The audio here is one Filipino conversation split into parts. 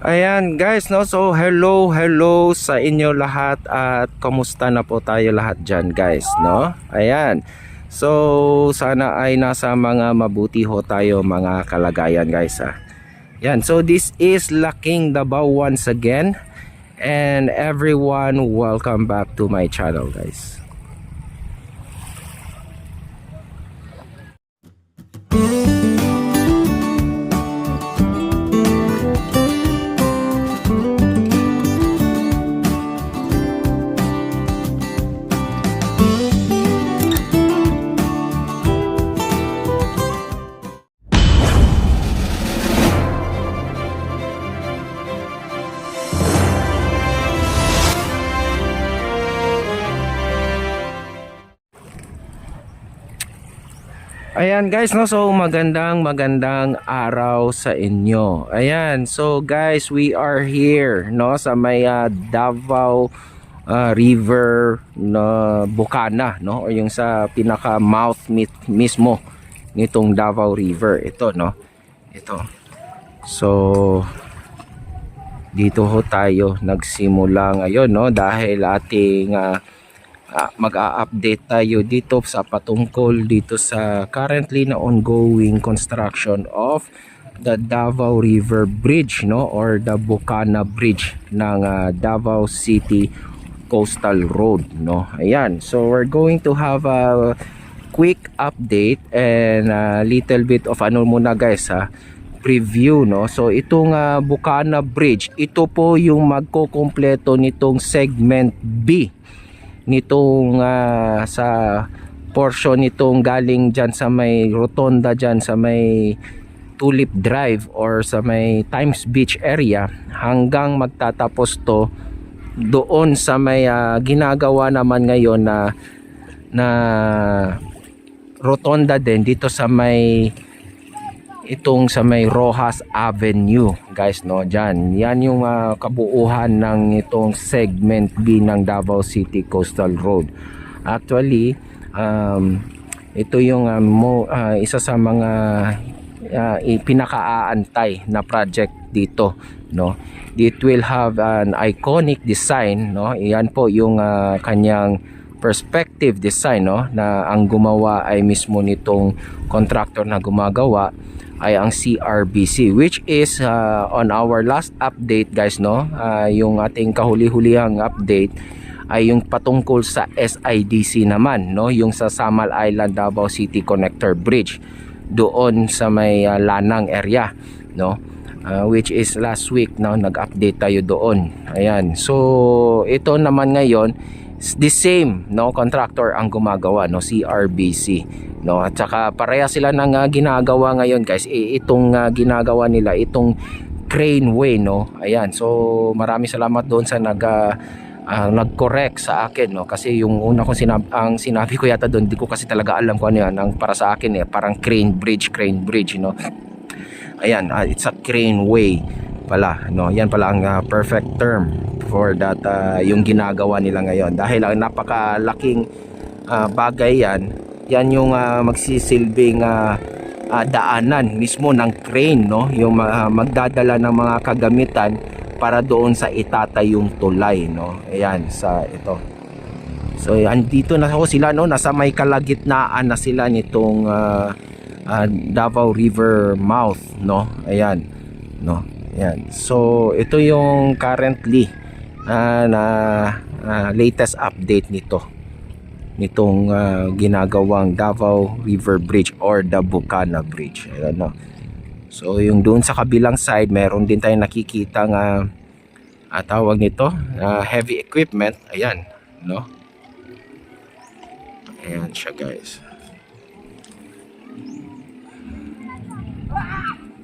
Ayan guys, no? So hello sa inyo lahat at kumusta na po tayo lahat dyan guys, no? Ayan. So sana ay nasa mga mabuti ho tayo mga kalagayan guys, ha. Yan, so this is Laking Davao once again. And everyone, welcome back to my channel guys. Ayan guys, no, so magandang araw sa inyo. Ayan, so guys, we are here, no, sa may Davao River na Bukana, no, o yung sa pinaka mouth mismo nitong Davao River. Ito, no, ito. So dito ho tayo nagsimula ngayon, no, dahil ating mag-a-update tayo dito sa patungkol dito sa currently na ongoing construction of the Davao River Bridge, no, or the Bukana Bridge ng Davao City Coastal Road, no. Ayan, so we're going to have a quick update and a little bit of ano muna guys, preview, no. So itong Bukana Bridge, ito po yung magkokompleto nitong segment B nitong sa portion nitong galing dyan sa may rotonda dyan sa may Tulip Drive or sa may Times Beach area hanggang magtatapos to doon sa may ginagawa naman ngayon na rotonda din dito sa may itong sa may Rojas Avenue guys, no. Dyan, yan yung kabuuhan ng itong segment B ng Davao City Coastal Road. Actually ito yung isa sa mga pinakaaantay na project dito, no. It will have an iconic design, no. Iyan po yung kanyang perspective design, no, na ang gumawa ay mismo nitong contractor na gumagawa ay ang CRBC, which is on our last update guys, no, yung ating kahuli-hulihang update ay yung patungkol sa SIDC naman, no, yung sa Samal Island Davao City Connector Bridge doon sa may Lanang area, no, which is last week, no, nag-update tayo doon. Ayan, so ito naman ngayon the same, no, contractor ang gumagawa, no, CRBC, no, at saka pareha sila ng ginagawa ngayon guys. Itong ginagawa nila itong crane way, no. Ayan, so maraming salamat doon sa nag-correct sa akin, no, kasi yung una kong sinabi ko yata doon, di ko kasi talaga alam kung ano yan. Ang para sa akin parang crane bridge, no. Ayan, it's a crane way pala, no. Yan pala ang perfect term for that, yung ginagawa nila ngayon, dahil ang napakalaking bagay yan yung magsisilbing daanan mismo ng crane, no, yung magdadala ng mga kagamitan para doon sa itatayong tulay, no. Ayan, sa ito. So andito na ho sila, no, nasa may kalagitnaan na sila nitong Davao River mouth, no. Ayan, no. Ayan. So ito yung currently latest update nitong ginagawang Davao River Bridge or the Bukana Bridge. Ayan, no. So yung doon sa kabilang side meron din tayong nakikita tawag nito heavy equipment. Ayan, no. Ayan siya guys.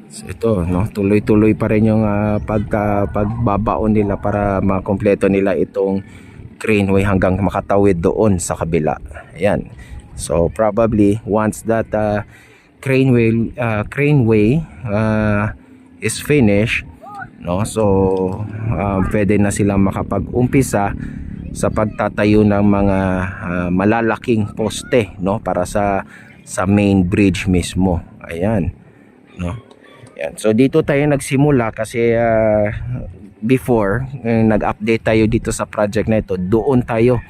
So ito, no, tuloy-tuloy pa rin yung pagbabaon nila para makompleto nila itong craneway hanggang makatawid doon sa kabila. Ayan. So probably once that craneway is finished, no, so pwede na silang makapag-umpisa sa pagtatayo ng mga malalaking poste, no, para sa main bridge mismo. Ayan, no. Yan. So dito tayo nagsimula kasi before nag-update tayo dito sa project na ito, doon tayo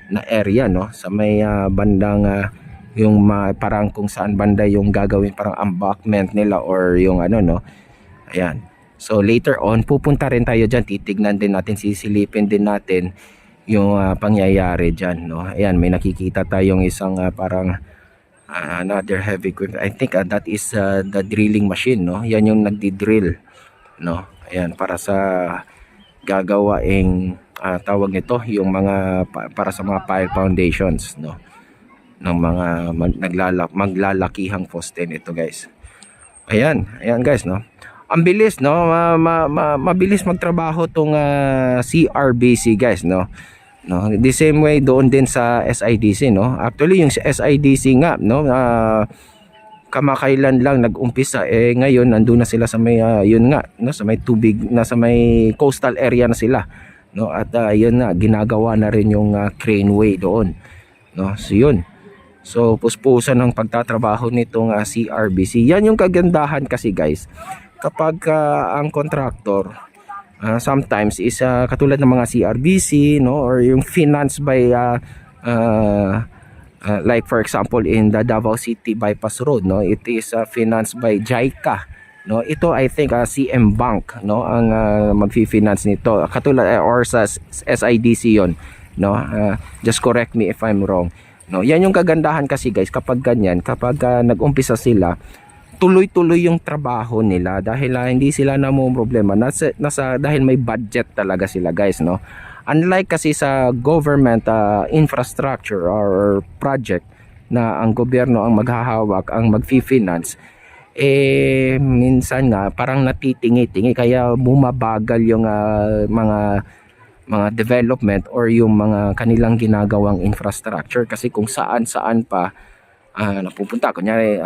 na area, no, sa may bandang yung parang kung saan banda yung gagawin parang embankment nila or yung ano, no. Ayan. So later on pupunta rin tayo diyan, titignan din natin, sisilipin din natin yung pangyayari diyan, no. Ayan, may nakikita tayong isang parang another heavy equipment. I think that is the drilling machine, no. Yan yung nagdi-drill, no. Ayan, para sa gagawaing tawag nito, yung mga para sa mga pile foundations, no, ng mga maglalakihang poste nito, guys. Ayan, ayan guys, no. Ang bilis, no, mabilis magtrabaho tong CRBC, guys, no. No, the same way doon din sa SIDC, no. Actually yung SIDC nga, no, kamakailan lang nag-umpisa, ngayon nandoon na sila sa may yun nga, no, sa may tubig, na sa may coastal area na sila, no. At yun na, ginagawa na rin yung craneway doon, no. So yun, so puspusan ng pagtatrabaho nitong CRBC. Yan yung kagandahan kasi, guys, kapag ang contractor sometimes is katulad ng mga CRBC, no, or yung financed by like for example in the Davao City Bypass Road, no, it is financed by JICA, no. Ito I think CM Bank, no, ang magfi-finance nito, katulad or sa SIDC yon, no. Just correct me if I'm wrong, no. Yan yung kagandahan kasi, guys, kapag ganyan, kapag nag-umpisa sila, tuloy-tuloy yung trabaho nila dahil hindi sila problema nasa dahil may budget talaga sila, guys, no. Unlike kasi sa government infrastructure or project na ang gobyerno ang maghahawak, ang magfi-finance, minsan nga parang natitingi-tingi, kaya bumabagal yung mga development or yung mga kanilang ginagawang infrastructure, kasi kung saan-saan pa napupunta. Kunyari,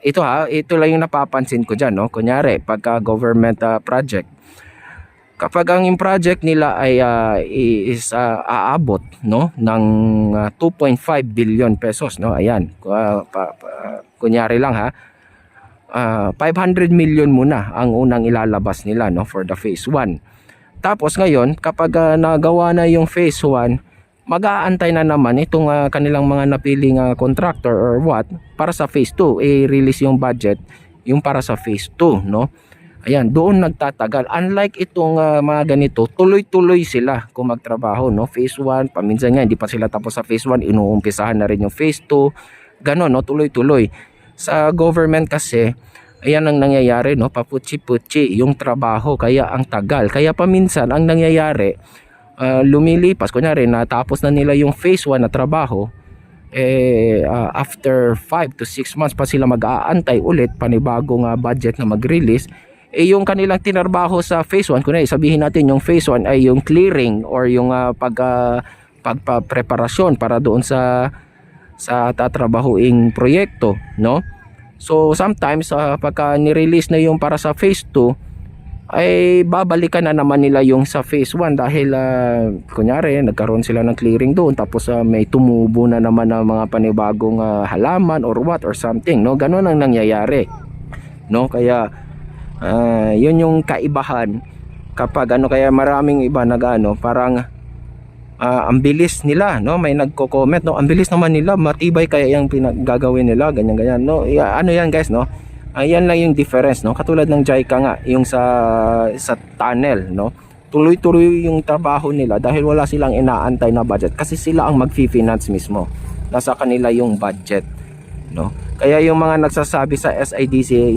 ito lang yung napapansin ko dyan, no? Kunyari, pagka government project, kapag ang yung project nila ay aabot, no, ng 2.5 billion pesos, no? Ayan, kunyari lang, 500 million muna ang unang ilalabas nila, no, for the phase 1. Tapos ngayon, kapag nagawa na yung phase 1, mag-aantay na naman itong kanilang mga napiling contractor or what para sa phase 2, i-release yung budget yung para sa phase 2, no. Ayan, doon nagtatagal. Unlike itong mga ganito, tuloy-tuloy sila kung magtrabaho, no. Phase 1, paminsan nga hindi pa sila tapos sa phase 1, inuumpisahan na rin yung phase 2, ganon, no, tuloy-tuloy. Sa government kasi, ayan ang nangyayari, no, paputsi-putsi yung trabaho, kaya ang tagal. Kaya paminsan ang nangyayari, lumilipas, kunyari natapos na nila yung phase 1 na trabaho, after 5 to 6 months pa sila mag-aantay ulit panibagong budget na mag-release, yung kanilang tinarbaho sa phase 1, kunyari sabihin natin yung phase 1 ay yung clearing or yung pagpapreparasyon para doon sa tatrabahuing proyekto, no. So sometimes pagka ni-release na yung para sa phase 2, ay babalikan na naman nila yung sa phase 1 dahil kunyari nagkaroon sila ng clearing doon, tapos may tumubo na naman ng mga panibagong halaman or what or something, no. Ganun ang nangyayari, no. Kaya yun yung kaibahan kapag kaya maraming iba parang ang bilis nila, no. May nagko-comment, no, ang bilis naman nila, matibay kaya yung pinaggagawin nila, ganyan, no. Ano yan, guys, no. Ayan lang yung difference, no. Katulad ng JICA nga, yung sa tunnel, no. Tuloy-tuloy yung trabaho nila dahil wala silang inaantay na budget, kasi sila ang magfi-finance mismo. Nasa kanila yung budget, no. Kaya yung mga nagsasabi sa SIDC,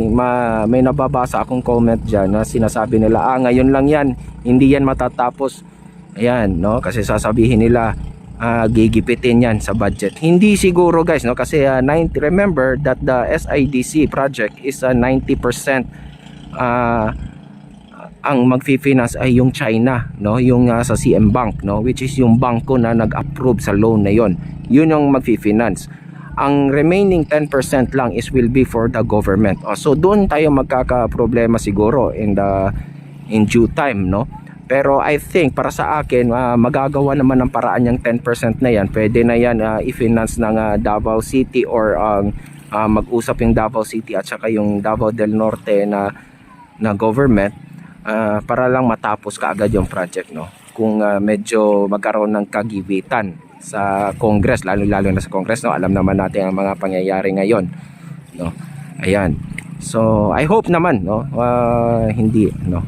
may nababasa akong comment diyan na sinasabi nila, ngayon lang yan, hindi yan matatapos. Ayan, no, kasi sasabihin nila gigipitin yan sa budget. Hindi siguro, guys, no, kasi remember that the SIDC project is 90% ang magfi-finance ay yung China, no, yung sa CM Bank, no, which is yung bangko na nag-approve sa loan na yon. Yun yung magfi-finance. Ang remaining 10% lang will be for the government. So doon tayo magkaka-problema siguro in due time, no. Pero I think para sa akin, magagawa naman ng paraan yung 10% na yan. Pwede na yan i-finance ng Davao City or mag-usap yung Davao City at saka yung Davao del Norte na government para lang matapos kaagad yung project, no. Kung medyo magkaroon ng kagibitan sa Congress, lalo na sa Congress, no. Alam naman natin ang mga pangyayari ngayon, no. Ayan. So I hope naman, no, hindi, no.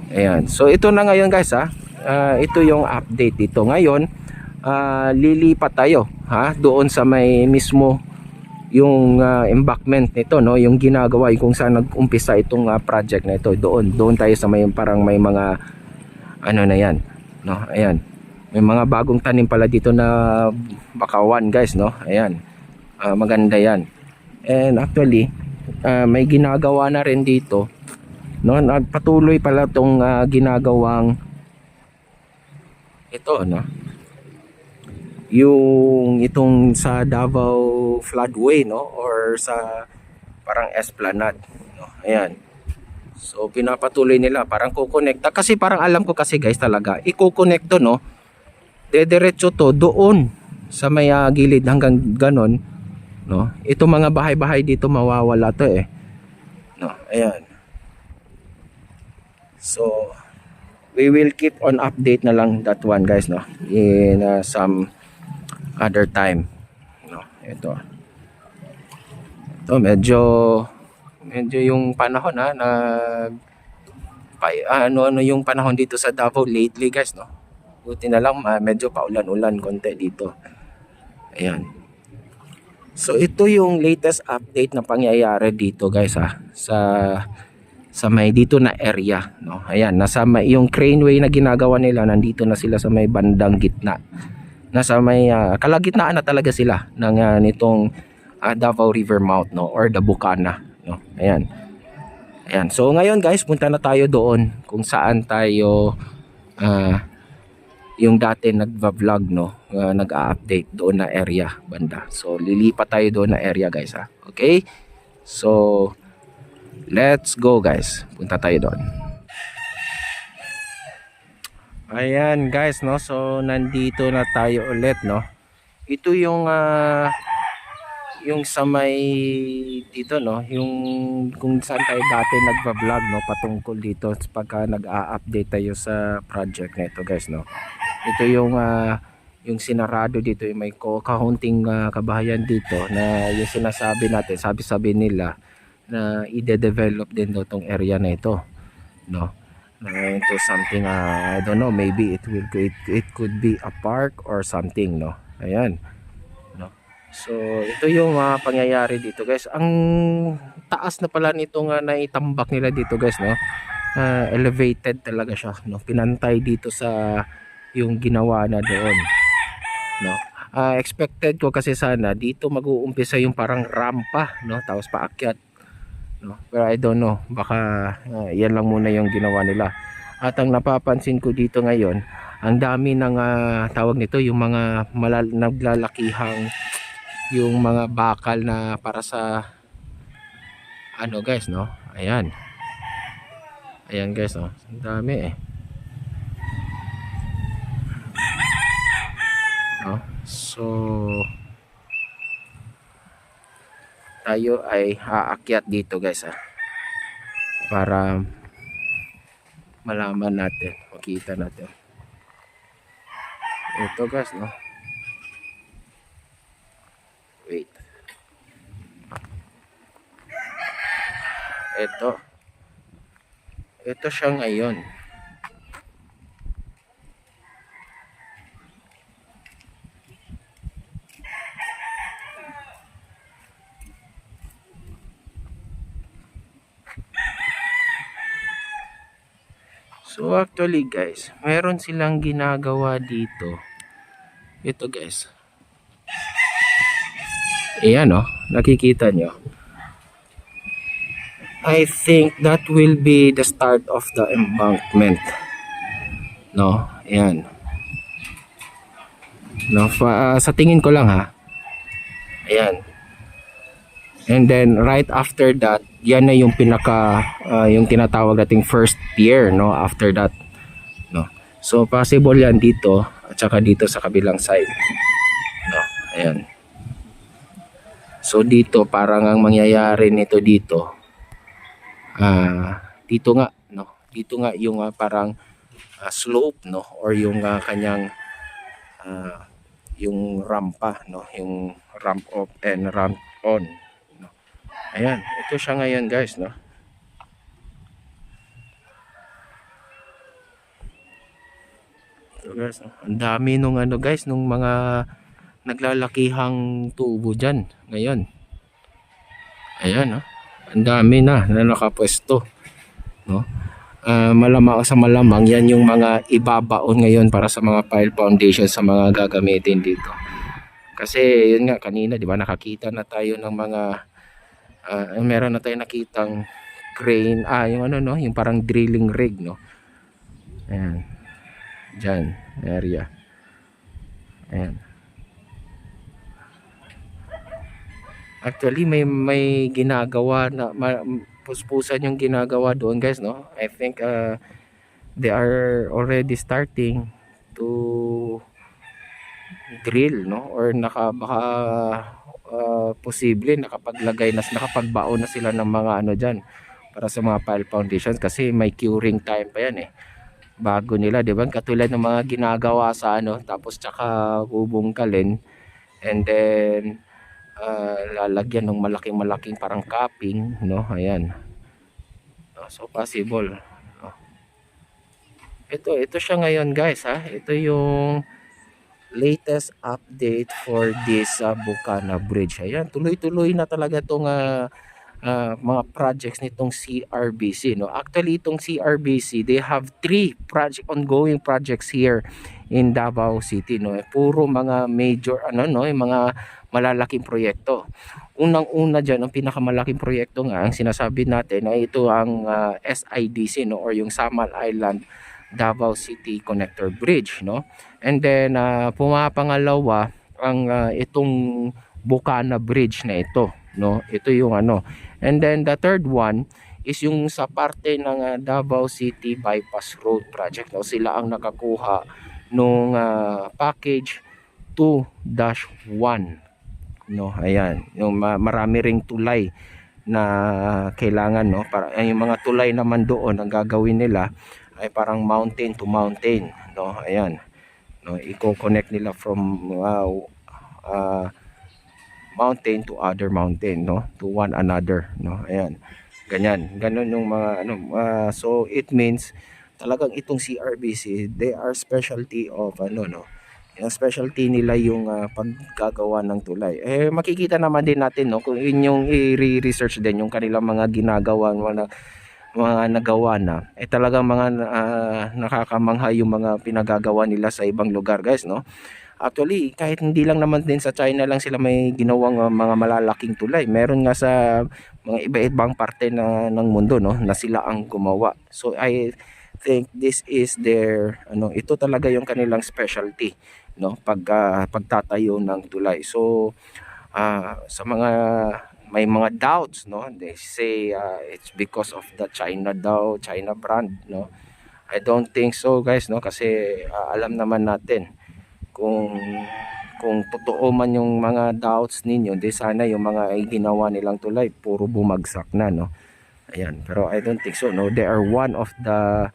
Ayan. So ito na ngayon, guys, ito yung update dito ngayon. Lilipat tayo doon sa may mismo yung embankment nito, no, yung ginagawa kung saan nag-umpisa itong project na ito. Doon tayo sa may parang may mga ano na yan, no. Ayan, may mga bagong tanim pala dito na bakawan, guys, no. Ayan, maganda yan. And actually may ginagawa na rin dito, no. Patuloy pala tong ginagawang ito, no, yung itong sa Davao Floodway, no, or sa parang Esplanade, no. Ayan. So pinapatuloy nila, parang kukonekta, kasi parang alam ko kasi, guys, talaga ikukonekto, no, dediretso to doon sa may gilid hanggang ganon, no. Ito mga bahay-bahay dito mawawala to, no. Ayan. So we will keep on update na lang that one, guys, no, in some other time, no. Ito medyo yung panahon ano yung panahon dito sa Davao lately, guys, no. Buti na lang medyo paulan-ulan konti dito. Ayan. So ito yung latest update na pangyayari dito, guys, sa may dito na area, no. Ayan, nasa may yung craneway na ginagawa nila, nandito na sila sa may bandang gitna. Nasa may kalagitnaan na talaga sila ng nitong Davao River mouth, no, or the Bukana, no. Ayan. Ayan. So ngayon, guys, punta na tayo doon kung saan tayo yung dati nagva-vlog, no, nag-a-update doon na area banda. So lilipat tayo doon na area, guys, Okay? So let's go, guys. Punta tayo doon. Ayan, guys, no. So nandito na tayo ulit, no. Ito yung sa may dito, no, yung kung saan tayo dati nagva-vlog, no, patungkol dito pagka nag-a-update tayo sa project na ito, guys, no. Ito yung sinarado dito, yung may kahunting kabahayan dito na yung sinasabi natin, sabi nila na i-develop din daw tong area na ito, no, into something, I don't know, maybe it could be a park or something, no. Ayan, no. So ito yung pangyayari dito, guys. Ang taas na pala nito naitambak nila dito, guys, no. Elevated talaga siya, no. Pinantay dito sa yung ginawa na doon, no. Expected ko kasi sana dito mag-uumpisa yung parang rampa, no, tapos paakyat, no? Pero I don't know, baka yan lang muna yung ginawa nila. At ang napapansin ko dito ngayon, ang dami ng tawag nito, yung mga naglalakihang yung mga bakal na para sa ano, guys, no. Ayan. Ayan, guys, no. Ang dami, no? So tayo ay aakyat dito, guys, para malaman natin, makita natin ito, guys, no. Wait, ito siya ngayon. So actually, guys, meron silang ginagawa dito. Ito, guys. Ayan, no, nakikita nyo. I think that will be the start of the embankment, no. Ayan, no, sa tingin ko lang, ayan. And then right after that, yan na yung pinaka yung tinatawag nating first pier, no, after that, no. So possible yan dito at saka dito sa kabilang side, no. Ayan. So dito parang ang mangyayari nito dito, dito nga no, dito nga yung parang slope no, or yung kanyang ah, yung rampa no, yung ramp up and ramp on no. Ayan, ito siya ngayon guys no. So guys, no? Ang dami nung ano guys, nung mga naglalakihang tubo diyan ngayon. Ayan no. Ang dami na nakapwesto no. Malamang sa malamang yan yung mga ibabaon ngayon para sa mga pile foundation sa mga gagamitin dito. Kasi yun nga kanina 'di ba nakakita na tayo ng mga meron na tayong nakitang crane, yung ano no, yung parang drilling rig no. Ayan. Diyan, area. Ayan. Actually may ginagawa na puspusan yung ginagawa doon guys no. I think they are already starting to drill no, or baka posible nakapagbaon na sila ng mga ano diyan para sa mga pile foundations kasi may curing time pa yan bago nila, 'di ba? Katulad ng mga ginagawa sa ano tapos tsaka bubungkalin and then lalagyan ng malaking parang capping no. Ayan. So possible. Ito siya ngayon guys Ito yung latest update for this Bukana Bridge. Ayan, tuloy-tuloy na talaga itong mga projects nitong CRBC no. Actually itong CRBC, they have 3 ongoing projects here in Davao City no. Puro mga major ano no, yung mga malalaking proyekto. Unang-una diyan, ang pinakamalaking proyekto nga ang sinasabi natin ay ito ang SIDC no, or yung Samal Island Davao City Connector Bridge no. And then pumapangalawa ang itong Bukana Bridge na ito no. Ito yung ano. And then the third one is yung sa parte ng Davao City Bypass Road Project no. Sila ang nakakuha nung package 2-1 no. Ayan, yung marami ring tulay na kailangan no, para yung mga tulay naman doon ang gagawin nila ay parang mountain to mountain no. Ayan no, i-connect nila from mountain to other mountain no, to one another no. Ayan, ganun yung mga ano so it means talagang itong CRBC, they are specialty of ano no, yung specialty nila yung paggagawa ng tulay. Makikita naman din natin no, kung yun yung i-research din yung kanilang mga ginagawa mga nagawa na talagang mga nakakamangha yung mga pinagagawa nila sa ibang lugar guys no. Actually kahit hindi lang naman din sa China lang sila may ginawang mga malalaking tulay, meron nga sa mga iba-ibang parte ng mundo no na sila ang gumawa. So I think this is their ano, ito talaga yung kanilang specialty no, pagtatayo ng tulay. So sa mga may mga doubts no, they say it's because of the China brand no. I don't think so guys no, kasi alam naman natin kung totoo man yung mga doubts ninyo, di sana yung mga ginawa nilang tulay puro bumagsak na no. Ayan, pero I don't think so no. They are one of the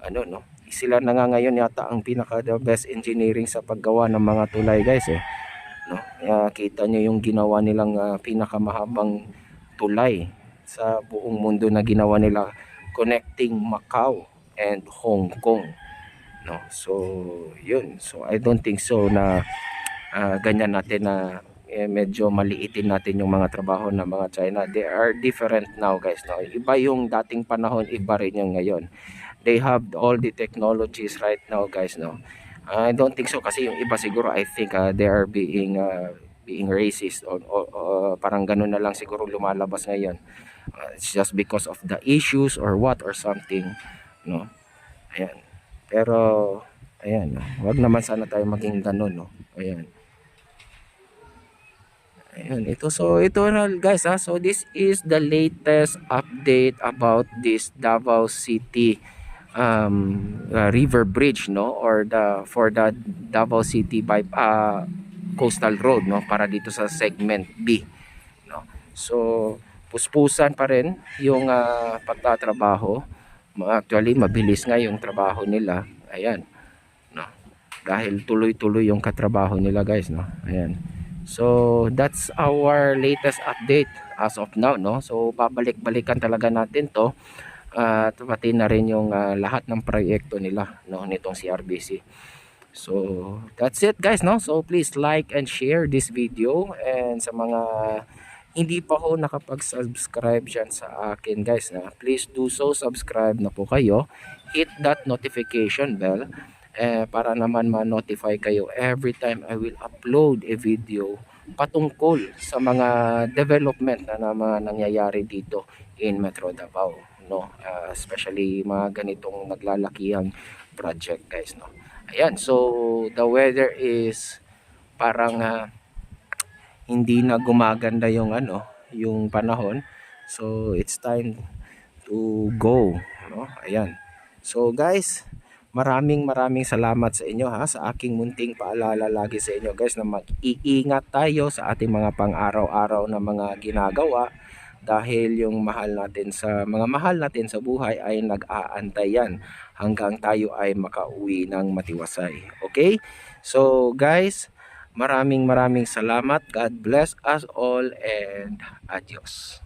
ano no, sila na nga ngayon yata ang pinaka the best engineering sa paggawa ng mga tulay guys no. Kita nyo yung ginawa nilang pinakamahabang tulay sa buong mundo na ginawa nila connecting Macau and Hong Kong no. So yun, so I don't think so na ganyan natin na medyo maliitin natin yung mga trabaho ng mga China. They are different now guys no. Iba yung dating panahon, iba rin yung ngayon. They have all the technologies right now guys no. I don't think so kasi yung iba siguro I think they are being racist or parang ganun na lang siguro lumalabas ngayon. It's just because of the issues or what or something no. Ayan. Pero ayan, wag naman sana tayo maging ganun no. Ayan. Ayan, ito na guys so this is the latest update about this Davao City river bridge no, or for the Davao City by coastal road no, para dito sa segment B So puspusan pa rin yung pagtatrabaho. Actually mabilis nga yung trabaho nila. Ayan, no. Dahil tuloy-tuloy yung katrabaho nila, guys, no. Ayan. So that's our latest update as of now, no. So babalik-balikan talaga natin 'to at pati na rin yung lahat ng proyekto nila, no, nitong CRBC. So that's it, guys, no. So please like and share this video, and sa mga hindi pa ho nakapag-subscribe dyan sa akin, guys, na please do so, subscribe na po kayo, hit that notification bell para naman ma-notify kayo every time I will upload a video patungkol sa mga development na naman nangyayari dito in Metro Davao, no. Especially mga ganitong naglalakihang project, guys, no. Ayan, so the weather is parang hindi na gumaganda yung yung panahon. So it's time to go, no. Ayan. So guys, maraming salamat sa inyo, ha, sa aking munting paalala lagi sa inyo, guys, na mag-iingat tayo sa ating mga pang-araw-araw na mga ginagawa, dahil yung mga mahal natin sa buhay ay nag-aantay yan hanggang tayo ay makauwi ng matiwasay. Okay? So guys, maraming salamat. God bless us all and adios.